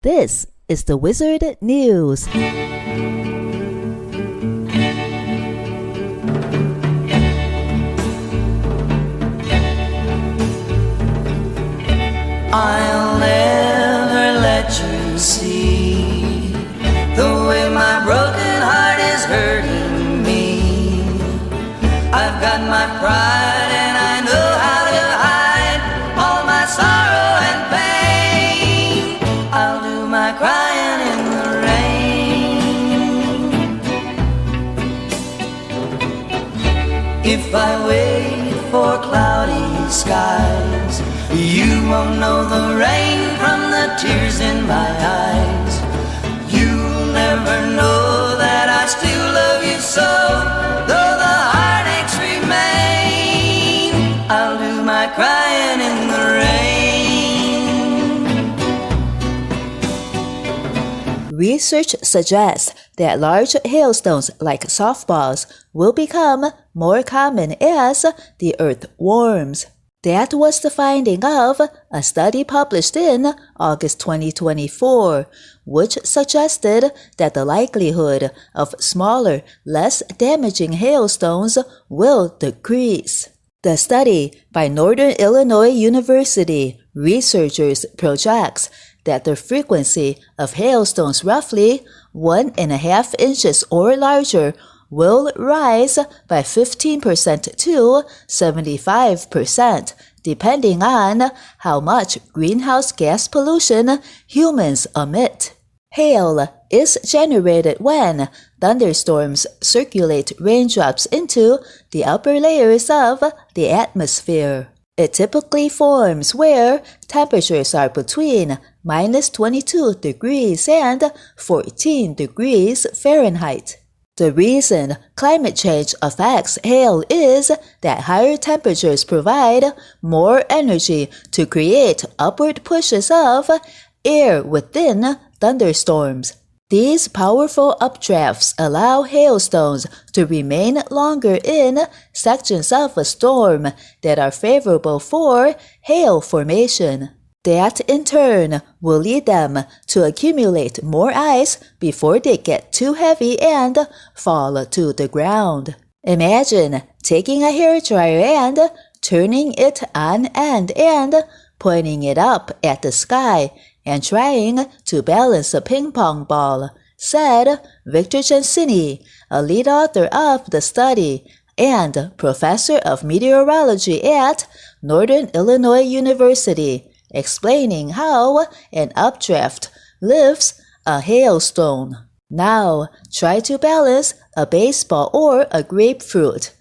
This is the Wizard News. I'll never let you see the way my broken heart is hurting me. I've got my pride and I know how to hide all my sorrow and pain. I'll do my crying in the rain. If I wait for cloudy skies, you won't know the rain from the tears in my eyes. You'll never know that I still love you so, though the heartaches remain. I'll do my crying in the rain. Research suggests that large hailstones like softballs will become more common as the earth warms. That was the finding of a study published in August 2024, which suggested that the likelihood of smaller, less damaging hailstones will decrease. The study by Northern Illinois University researchers projects that the frequency of hailstones roughly 1.5 inches or larger will rise by 15% to 75%, depending on how much greenhouse gas pollution humans emit. Hail is generated when thunderstorms circulate raindrops into the upper layers of the atmosphere. It typically forms where temperatures are between -22 degrees and 14 degrees Fahrenheit. The reason climate change affects hail is that higher temperatures provide more energy to create upward pushes of air within thunderstorms. These powerful updrafts allow hailstones to remain longer in sections of a storm that are favorable for hail formation. That in turn will lead them to accumulate more ice before they get too heavy and fall to the ground. Imagine taking a hairdryer and turning it on end and pointing it up at the sky and trying to balance a ping pong ball, said Victor Gensini, a lead author of the study and professor of meteorology at Northern Illinois University, explaining how an updraft lifts a hailstone. Now, try to balance a baseball or a grapefruit.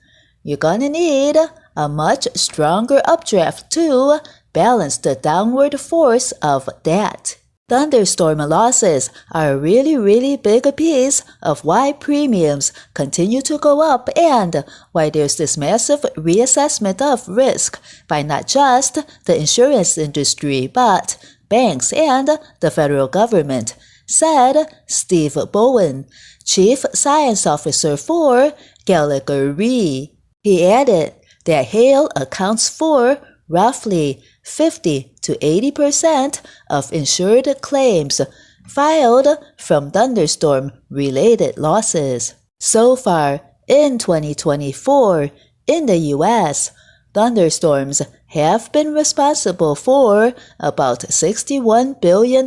You're gonna need a much stronger updraft to balance the downward force of that. Thunderstorm losses are a really big piece of why premiums continue to go up and why there's this massive reassessment of risk by not just the insurance industry but banks and the federal government, said Steve Bowen, Chief Science Officer for Gallagher Re. He added that hail accounts for roughly 50 to 80% of insured claims filed from thunderstorm-related losses. So far, in 2024, in the U.S., thunderstorms have been responsible for about $61 billion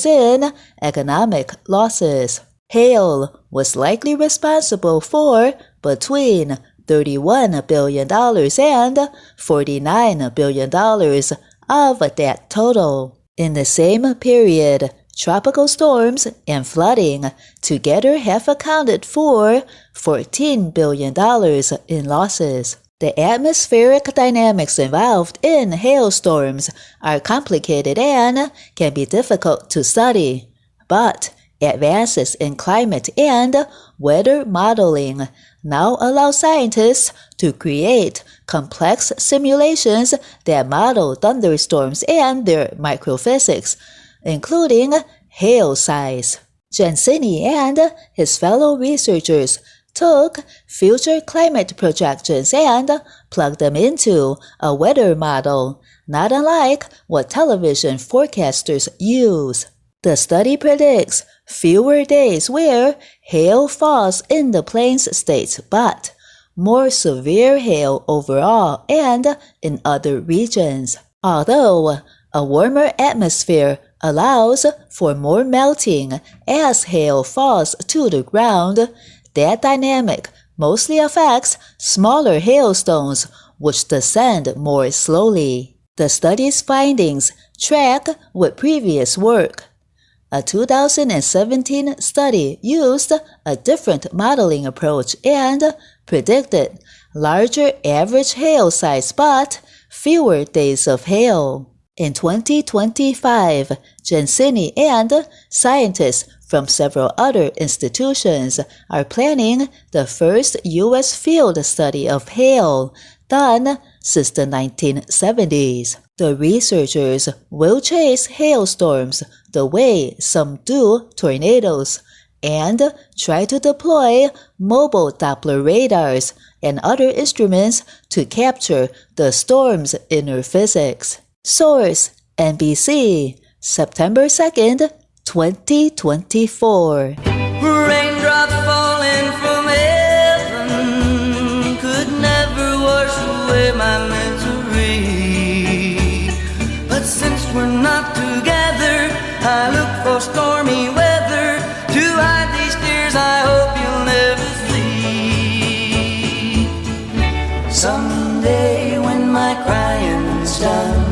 in economic losses. Hail was likely responsible for between $31 billion and $49 billion of that total. In the same period, tropical storms and flooding together have accounted for $14 billion in losses. The atmospheric dynamics involved in hailstorms are complicated and can be difficult to study, but advances in climate and weather modeling now allow scientists to create complex simulations that model thunderstorms and their microphysics, including hail size. Gensini and his fellow researchers took future climate projections and plugged them into a weather model, not unlike what television forecasters use. The study predicts fewer days where hail falls in the plains states, but more severe hail overall and in other regions. Although a warmer atmosphere allows for more melting as hail falls to the ground, that dynamic mostly affects smaller hailstones which descend more slowly. The study's findings track with previous work. A 2017 study used a different modeling approach and predicted larger average hail size but fewer days of hail. In 2025, Gensini and scientists from several other institutions are planning the first U.S. field study of hail done since the 1970s. The researchers will chase hailstorms the way some do tornadoes and try to deploy mobile Doppler radars and other instruments to capture the storm's inner physics. Source: NBC, September 2nd, 2024. Raindrops falling from heaven could never wash away my misery. But since we're not together, I look for stormy weather to hide these tears I hope you'll never see. Someday when my crying's done,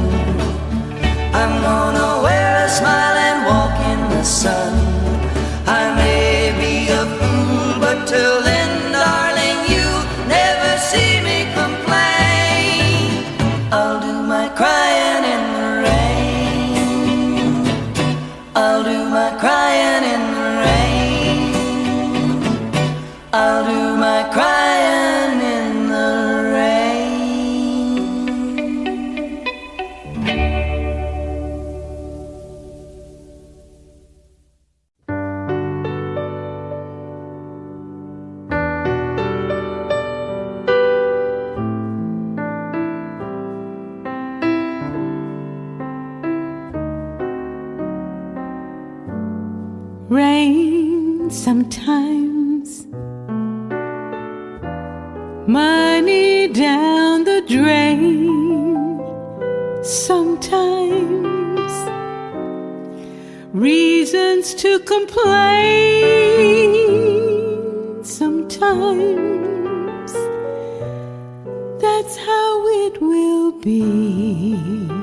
I'm gonna wear a smile and walk in the sun. I may be a fool, but till then, darling, you'll never see me complain. I'll do my crying in the rain. I'll do my crying in the rain. I'll do my crying in the rain. Rain sometimes, money down the drain sometimes, reasons to complain sometimes. That's how it will be.